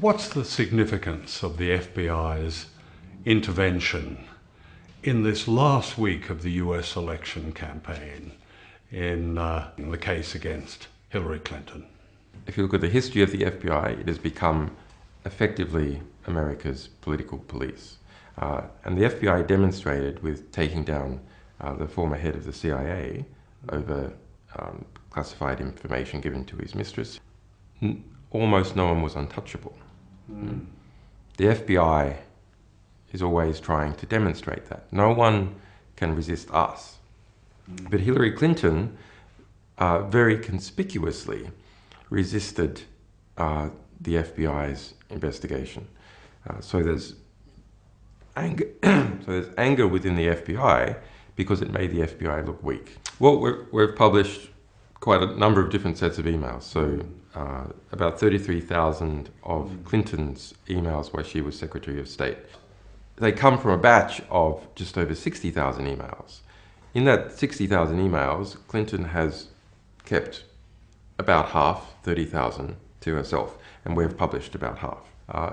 What's the significance of the FBI's intervention in this last week of the US election campaign in the case against Hillary Clinton? If you look at the history of the FBI, it has become effectively America's political police. And the FBI demonstrated with taking down the former head of the CIA over classified information given to his mistress. Almost no one was untouchable. The FBI is always trying to demonstrate that. No one can resist us. But Hillary Clinton very conspicuously resisted the FBI's investigation. So there's anger within the FBI because it made the FBI look weak. Well, we've published quite a number of different sets of emails. So about 33,000 of Clinton's emails while she was Secretary of State. They come from a batch of just over 60,000 emails. In that 60,000 emails, Clinton has kept about half, 30,000, to herself, and we've published about half.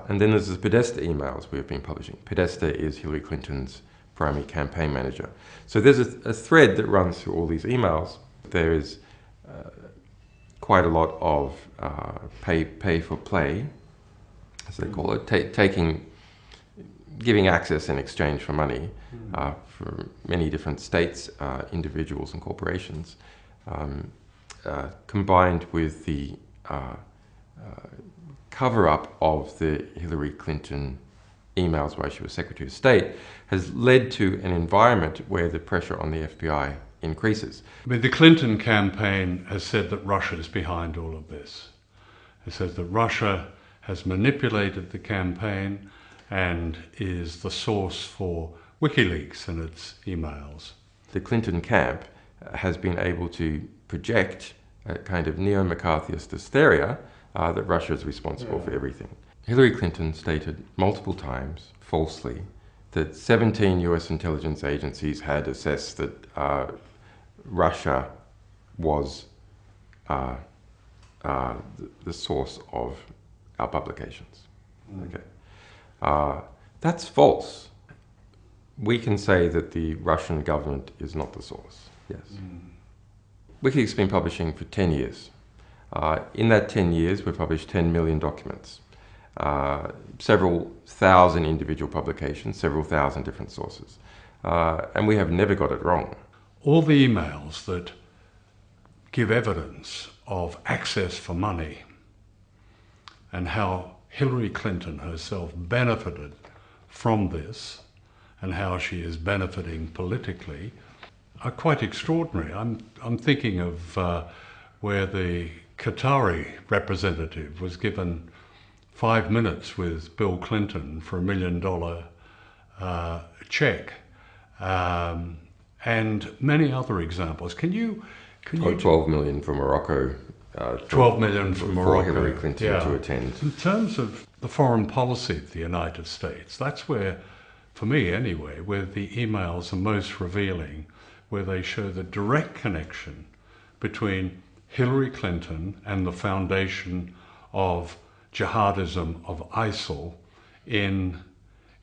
And then there's the Podesta emails we've been publishing. Podesta is Hillary Clinton's primary campaign manager. So there's a thread that runs through all these emails. There is quite a lot of pay for play, as they call it, giving access in exchange for money for many different states, individuals and corporations, combined with the cover-up of the Hillary Clinton emails while she was Secretary of State, has led to an environment where the pressure on the FBI increases. I mean, the Clinton campaign has said that Russia is behind all of this. It says that Russia has manipulated the campaign and is the source for Wikileaks and its emails. The Clinton camp has been able to project a kind of neo-McCarthyist hysteria that Russia is responsible for everything. Hillary Clinton stated multiple times, falsely, that 17 US intelligence agencies had assessed that Russia was the source of our publications. Okay. That's false. We can say that the Russian government is not the source, yes. Wikileaks has been publishing for 10 years. In that 10 years, we've published 10 million documents, several thousand individual publications, several thousand different sources. And we have never got it wrong. All the emails that give evidence of access for money and how Hillary Clinton herself benefited from this and how she is benefiting politically are quite extraordinary. I'm thinking of where the Qatari representative was given 5 minutes with Bill Clinton for $1 million check, and many other examples. Can you 12 million from Morocco. 12 million from Morocco. For Hillary Clinton to attend. In terms of the foreign policy of the United States, that's where, for me anyway, where the emails are most revealing, where they show the direct connection between Hillary Clinton and the foundation of jihadism of ISIL in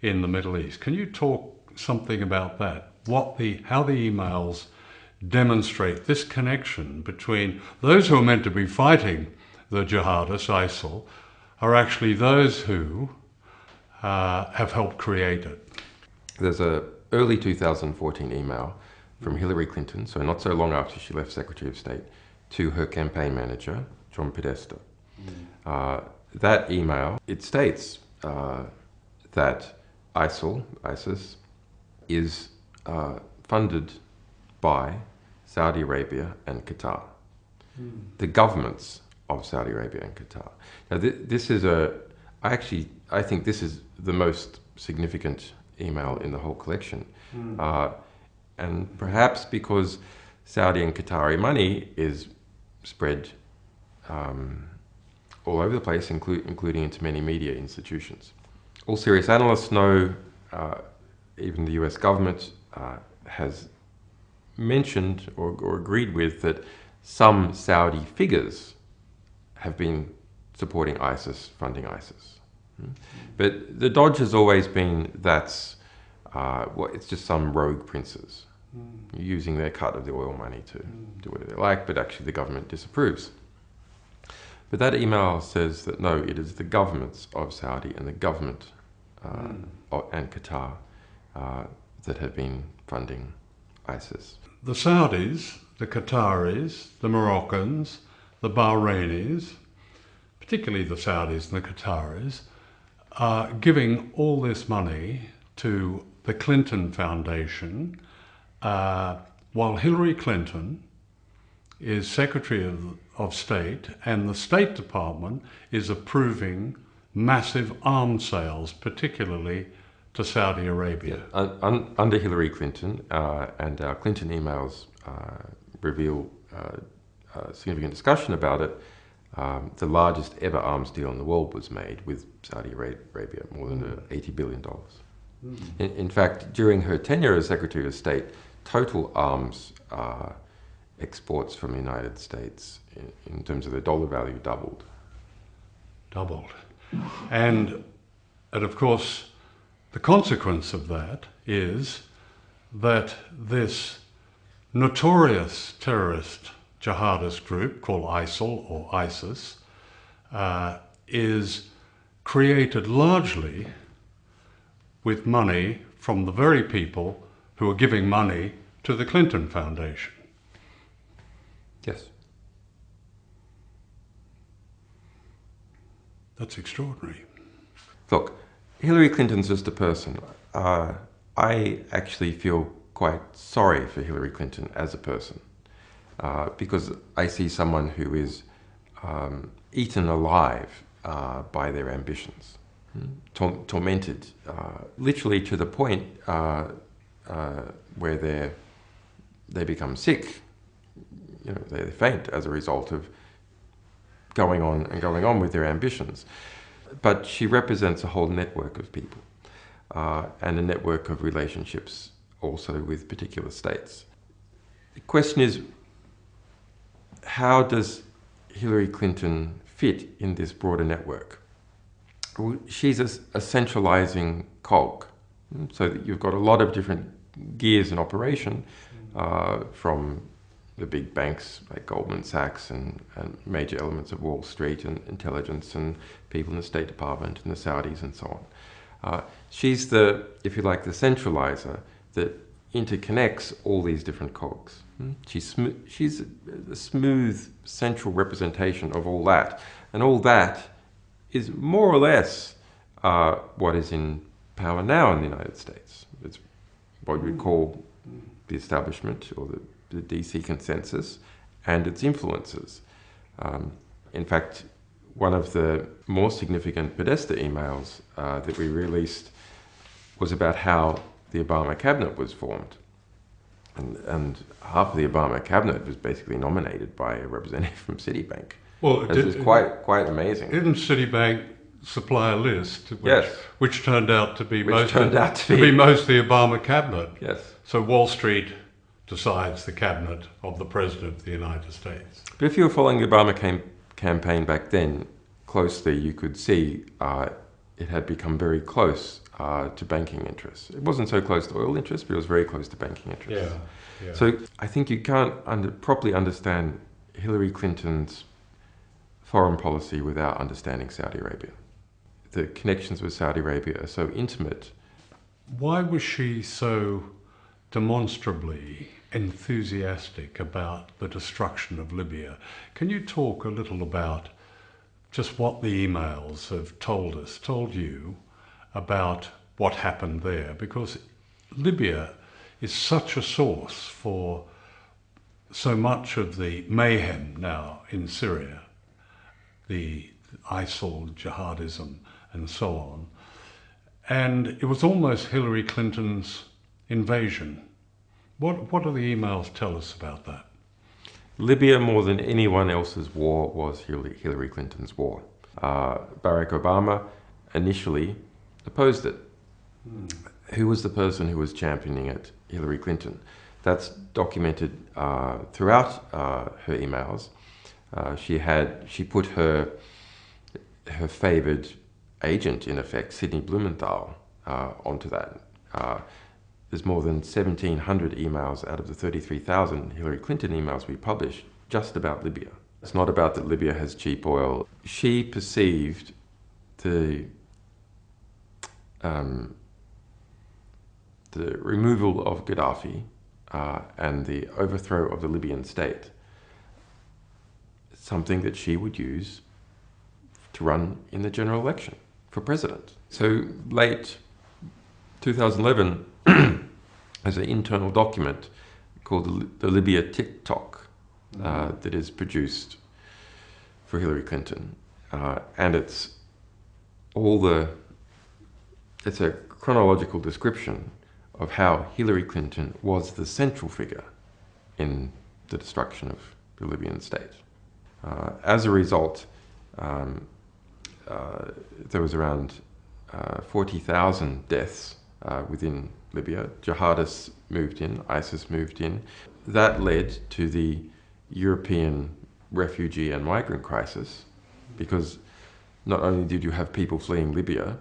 the Middle East. Can you talk something about that? How the emails demonstrate this connection between those who are meant to be fighting the jihadists, ISIL, are actually those who have helped create it. There's an early 2014 email from Hillary Clinton, so not so long after she left Secretary of State, to her campaign manager, John Podesta. That email, it states that ISIS, is funded by Saudi Arabia and Qatar, the governments of Saudi Arabia and Qatar. Now, this is I think this is the most significant email in the whole collection. And perhaps because Saudi and Qatari money is spread all over the place, including into many media institutions. All serious analysts know, even the US government has mentioned or agreed with, that some Saudi figures have been supporting ISIS, funding ISIS. But the dodge has always been that's it's just some rogue princes using their cut of the oil money to do whatever they like, but actually the government disapproves. But that email says that no, it is the governments of Saudi and the government and Qatar that have been funding ISIS. The Saudis, the Qataris, the Moroccans, the Bahrainis, particularly the Saudis and the Qataris, are giving all this money to the Clinton Foundation, while Hillary Clinton is Secretary of State, and the State Department is approving massive arms sales, particularly to Saudi Arabia. Under Hillary Clinton, and our Clinton emails reveal significant discussion about it, the largest ever arms deal in the world was made with Saudi Arabia, more than $80 billion. In fact, during her tenure as Secretary of State, total arms exports from the United States in terms of their dollar value doubled. And of course, the consequence of that is that this notorious terrorist jihadist group called ISIL or ISIS is created largely with money from the very people who are giving money to the Clinton Foundation. Yes. That's extraordinary. Look, Hillary Clinton's just a person. I actually feel quite sorry for Hillary Clinton as a person, because I see someone who is eaten alive by their ambitions, tormented, literally to the point where they become sick. You know, they faint as a result of going on with their ambitions. But she represents a whole network of people, and a network of relationships also with particular states. The question is, how does Hillary Clinton fit in this broader network? Well, she's a centralizing cog, so that you've got a lot of different gears in operation, from the big banks like Goldman Sachs and major elements of Wall Street and intelligence and people in the State Department and the Saudis and so on. She's the, if you like, the centralizer that interconnects all these different cogs. She's a smooth central representation of all that. And all that is more or less what is in power now in the United States. It's what we call the establishment, or the DC consensus, and its influences. In fact, one of the more significant Podesta emails that we released was about how the Obama cabinet was formed. And half of the Obama cabinet was basically nominated by a representative from Citibank. Well, this is quite amazing. Didn't Citibank supply a list which turned out to be mostly the Obama cabinet? Yes. So Wall Street decides the cabinet of the President of the United States. But if you were following the Obama campaign back then closely, you could see it had become very close to banking interests. It wasn't so close to oil interests, but it was very close to banking interests. Yeah. So I think you can't properly understand Hillary Clinton's foreign policy without understanding Saudi Arabia. The connections with Saudi Arabia are so intimate. Why was she so demonstrably enthusiastic about the destruction of Libya? Can you talk a little about just what the emails have told you about what happened there, because Libya is such a source for so much of the mayhem now in Syria, the ISIL, jihadism, and so on. And it was almost Hillary Clinton's invasion. What do the emails tell us about that? Libya, more than anyone else's war, was Hillary Clinton's war. Barack Obama initially opposed it. Who was the person who was championing it? Hillary Clinton. That's documented throughout her emails. She put her favoured agent, in effect, Sidney Blumenthal, onto that. There's more than 1,700 emails out of the 33,000 Hillary Clinton emails we published just about Libya. It's not about that Libya has cheap oil. She perceived the removal of Gaddafi and the overthrow of the Libyan state, something that she would use to run in the general election for president. So late 2011, there's an internal document called the Libya TikTok that is produced for Hillary Clinton, and it's a chronological description of how Hillary Clinton was the central figure in the destruction of the Libyan state. As a result, there was around 40,000 deaths within Libya. Jihadists moved in, ISIS moved in. That led to the European refugee and migrant crisis, because not only did you have people fleeing Libya,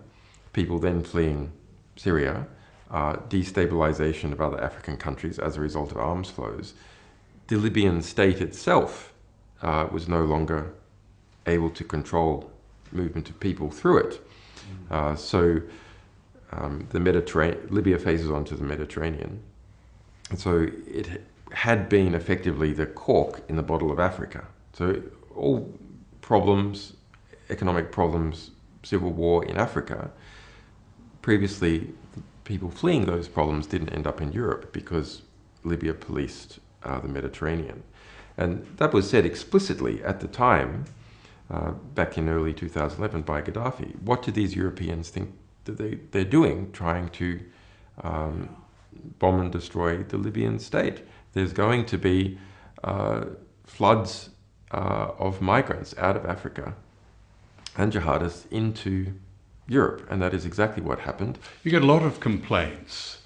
people then fleeing Syria, destabilization of other African countries as a result of arms flows. The Libyan state itself was no longer able to control movement of people through it. Libya faces onto the Mediterranean. And so it had been effectively the cork in the bottle of Africa. So all problems, economic problems, civil war in Africa, previously people fleeing those problems didn't end up in Europe because Libya policed the Mediterranean. And that was said explicitly at the time, back in early 2011 by Gaddafi. What do these Europeans think that they're doing, trying to bomb and destroy the Libyan state? There's going to be floods of migrants out of Africa and jihadists into Europe, and that is exactly what happened. You get a lot of complaints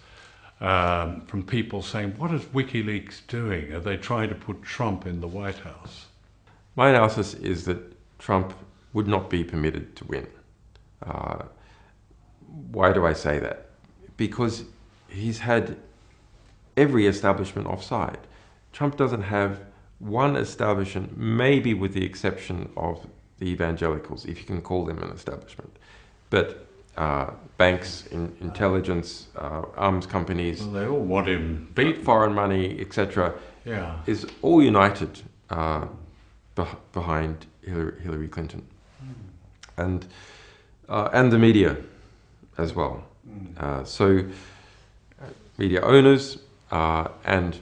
from people saying, what is Wikileaks doing? Are they trying to put Trump in the White House? My analysis is that Trump would not be permitted to win. Why do I say that? Because he's had every establishment offside. Trump doesn't have one establishment, maybe with the exception of the evangelicals, if you can call them an establishment. But banks, intelligence, arms companies, well, they all want him beat. Foreign money, etc., yeah, is all united behind Hillary Clinton, and the media as well. So media owners and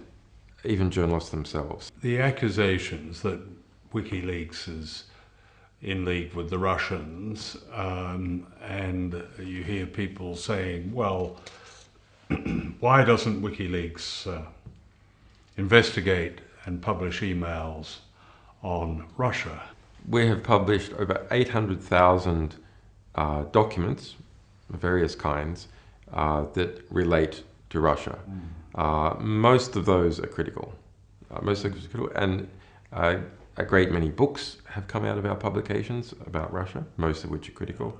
even journalists themselves. The accusations that Wikileaks is in league with the Russians, and you hear people saying, well, why doesn't Wikileaks investigate and publish emails on Russia? We have published over 800,000 documents of various kinds that relate to Russia. Most of those are critical. And a great many books have come out of our publications about Russia, most of which are critical.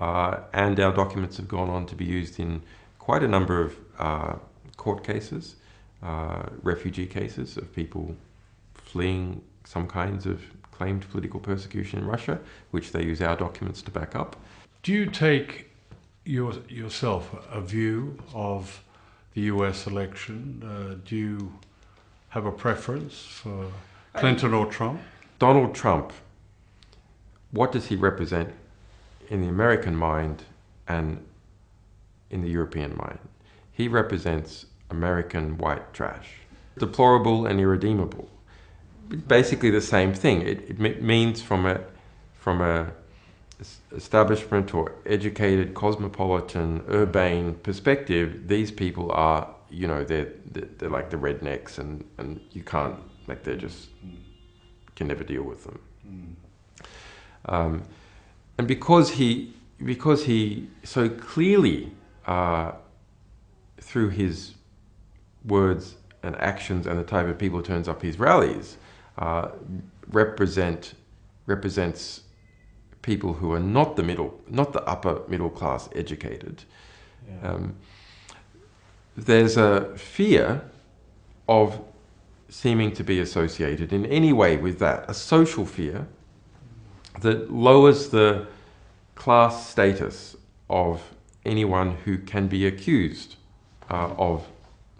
And our documents have gone on to be used in quite a number of court cases, refugee cases of people fleeing some kinds of claimed political persecution in Russia, which they use our documents to back up. Do you take yourself a view of the US election? Do you have a preference for Clinton or Trump? Donald Trump what does he represent in the American mind and in the European mind? He represents American white trash. Deplorable and irredeemable. Basically the same thing. It means from a establishment or educated, cosmopolitan, urbane perspective, these people are, you know, they're like the rednecks, and you can't, like, they just can never deal with them. And because he so clearly, through his words and actions and the type of people who turns up his rallies, represents people who are not the upper middle class educated. Yeah. There's a fear of seeming to be associated in any way with that, a social fear that lowers the class status of anyone who can be accused of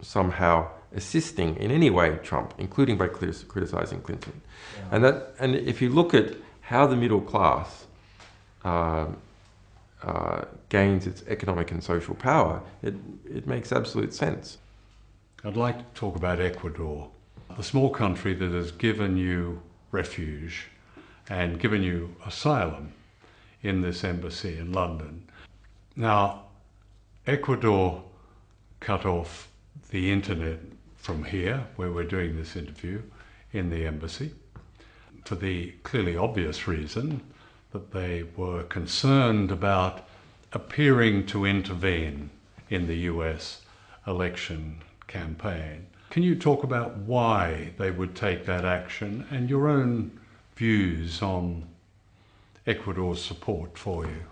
somehow assisting in any way Trump, including by criticizing Clinton. Yeah. And if you look at how the middle class gains its economic and social power, it makes absolute sense. I'd like to talk about Ecuador, the small country that has given you refuge and given you asylum in this embassy in London. Now, Ecuador cut off the internet from here, where we're doing this interview, in the embassy, for the clearly obvious reason that they were concerned about appearing to intervene in the US election campaign. Can you talk about why they would take that action and your own views on Ecuador's support for you?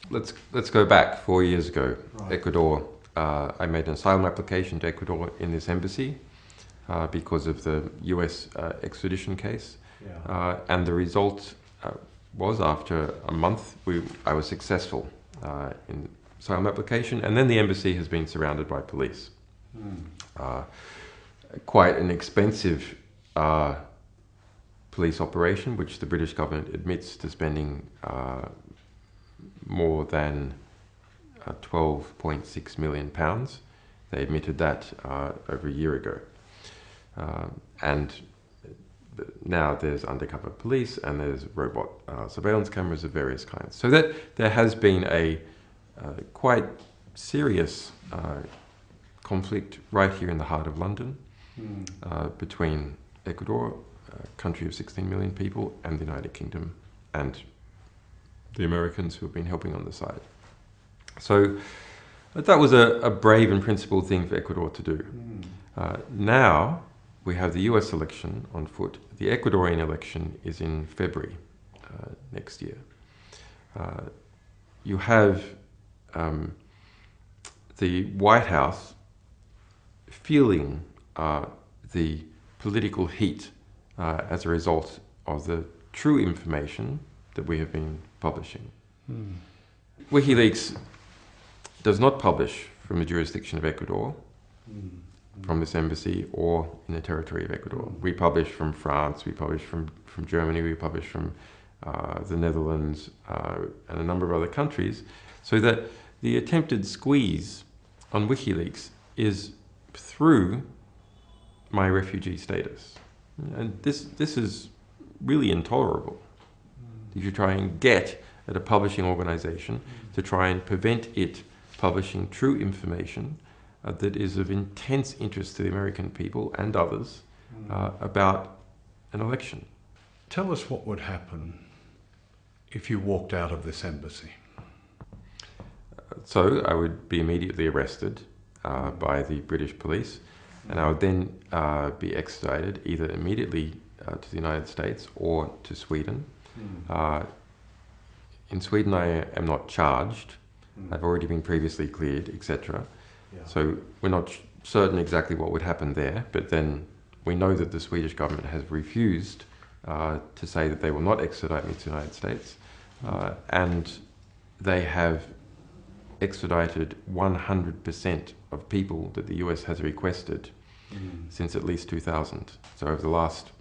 Let's go back 4 years ago. Right. Ecuador, I made an asylum application to Ecuador in this embassy because of the US extradition case. Yeah. And the result was, after a month, I was successful in asylum application, and then the embassy has been surrounded by police. Quite an expensive police operation, which the British government admits to spending more than £12.6 million. They admitted that over a year ago. And now there's undercover police and there's robot surveillance cameras of various kinds. So that there has been a quite serious conflict right here in the heart of London between Ecuador, a country of 16 million people, and the United Kingdom and the Americans who have been helping on the side. So that was a brave and principled thing for Ecuador to do. Now we have the US election on foot. The Ecuadorian election is in February next year. You have the White House feeling the political heat as a result of the true information that we have been publishing. Wikileaks does not publish from the jurisdiction of Ecuador, from this embassy, or in the territory of Ecuador. We publish from France, we publish from Germany, we publish from the Netherlands, and a number of other countries, so that the attempted squeeze on Wikileaks is through my refugee status. And this is really intolerable. If you try and get at a publishing organization to try and prevent it publishing true information that is of intense interest to the American people and others about an election. Tell us what would happen if you walked out of this embassy. So I would be immediately arrested by the British police, and I would then be extradited either immediately to the United States or to Sweden. In Sweden I am not charged. I've already been previously cleared, etc. Yeah. So we're not certain exactly what would happen there, but then we know that the Swedish government has refused to say that they will not extradite me to the United States, and they have extradited 100% of people that the US has requested since at least 2000. So over the last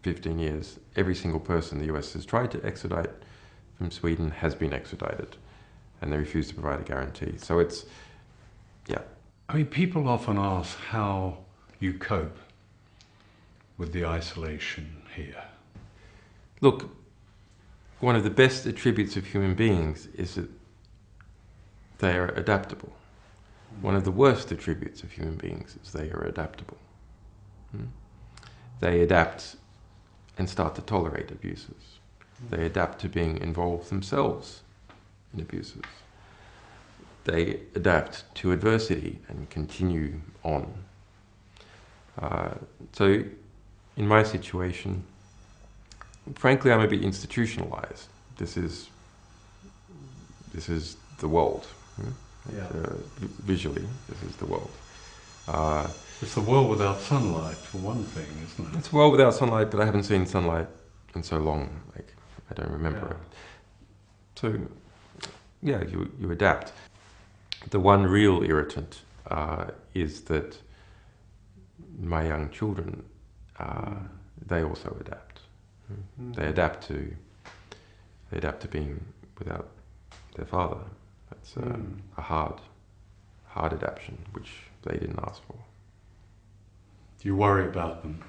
15 years, every single person the US has tried to extradite from Sweden has been extradited, and they refuse to provide a guarantee. So it's, yeah. I mean, people often ask how you cope with the isolation here. Look, one of the best attributes of human beings is that they are adaptable. One of the worst attributes of human beings is they are adaptable. They adapt and start to tolerate abuses. They adapt to being involved themselves in abuses. They adapt to adversity and continue on. So in my situation, frankly, I'm a bit institutionalized. This is the world. Yeah. Visually, this is the world. It's the world without sunlight, for one thing, isn't it? It's a world without sunlight, but I haven't seen sunlight in so long. Like, I don't remember it. So, yeah, you adapt. The one real irritant is that my young children, they also adapt. They adapt to being without their father. That's a hard adaptation, which they didn't ask for. Do you worry about them?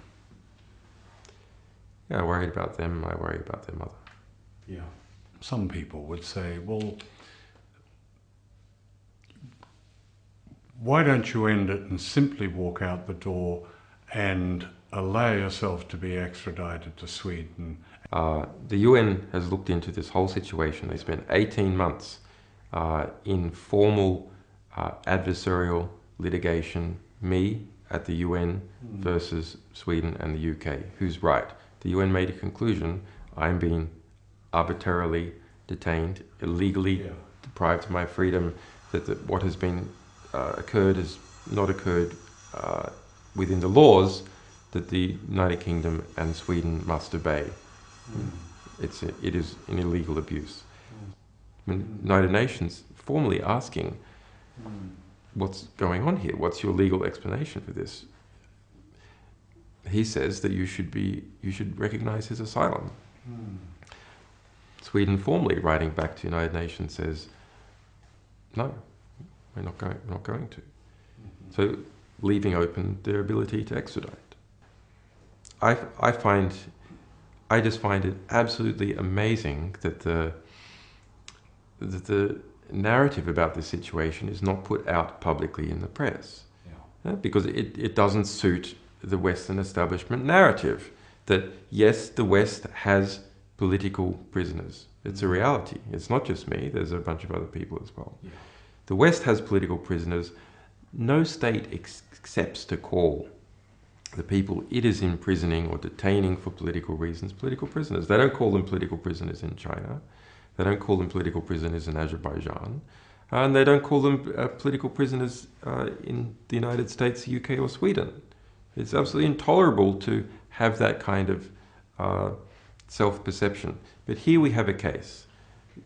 Yeah, I worry about them, I worry about their mother. Yeah. Some people would say, well, why don't you end it and simply walk out the door and allow yourself to be extradited to Sweden? The UN has looked into this whole situation. They spent 18 months in formal adversarial litigation, me at the UN versus Sweden and the UK. Who's right? The UN made a conclusion. I'm being arbitrarily detained, illegally deprived of my freedom, that what has been occurred has not occurred within the laws that the United Kingdom and Sweden must obey. It is an illegal abuse. The United Nations formally asking, what's going on here? What's your legal explanation for this? He says that you should recognize his asylum. Sweden formally writing back to the United Nations says, no, we're not going to. So leaving open their ability to extradite. I just find it absolutely amazing that the narrative about this situation is not put out publicly in the press. Because it doesn't suit the Western establishment narrative that, yes, the West has political prisoners. It's a reality. It's not just me. There's a bunch of other people as well. The West has political prisoners. No state accepts to call the people it is imprisoning or detaining for political reasons political prisoners. They don't call them political prisoners in China. They don't call them political prisoners in Azerbaijan. And they don't call them political prisoners in the United States, the UK or Sweden. It's absolutely intolerable to have that kind of self-perception. But here we have a case,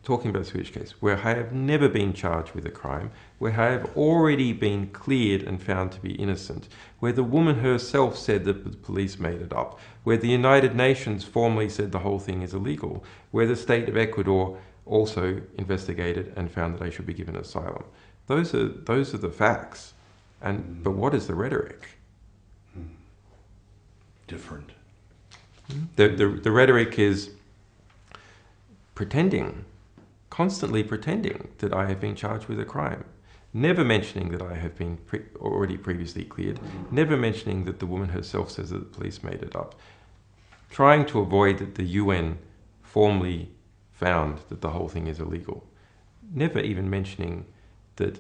talking about the Swedish case, where I have never been charged with a crime, where I have already been cleared and found to be innocent, where the woman herself said that the police made it up, where the United Nations formally said the whole thing is illegal, where the state of Ecuador also investigated and found that I should be given asylum. Those are the facts. But what is the rhetoric? Different. The rhetoric is pretending, constantly pretending that I have been charged with a crime, never mentioning that I have been already previously cleared, never mentioning that the woman herself says that the police made it up, trying to avoid that the UN formally found that the whole thing is illegal, never even mentioning that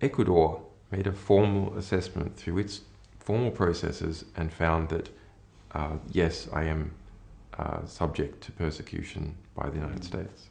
Ecuador made a formal assessment through its formal processes and found that, yes, I am subject to persecution by the United States.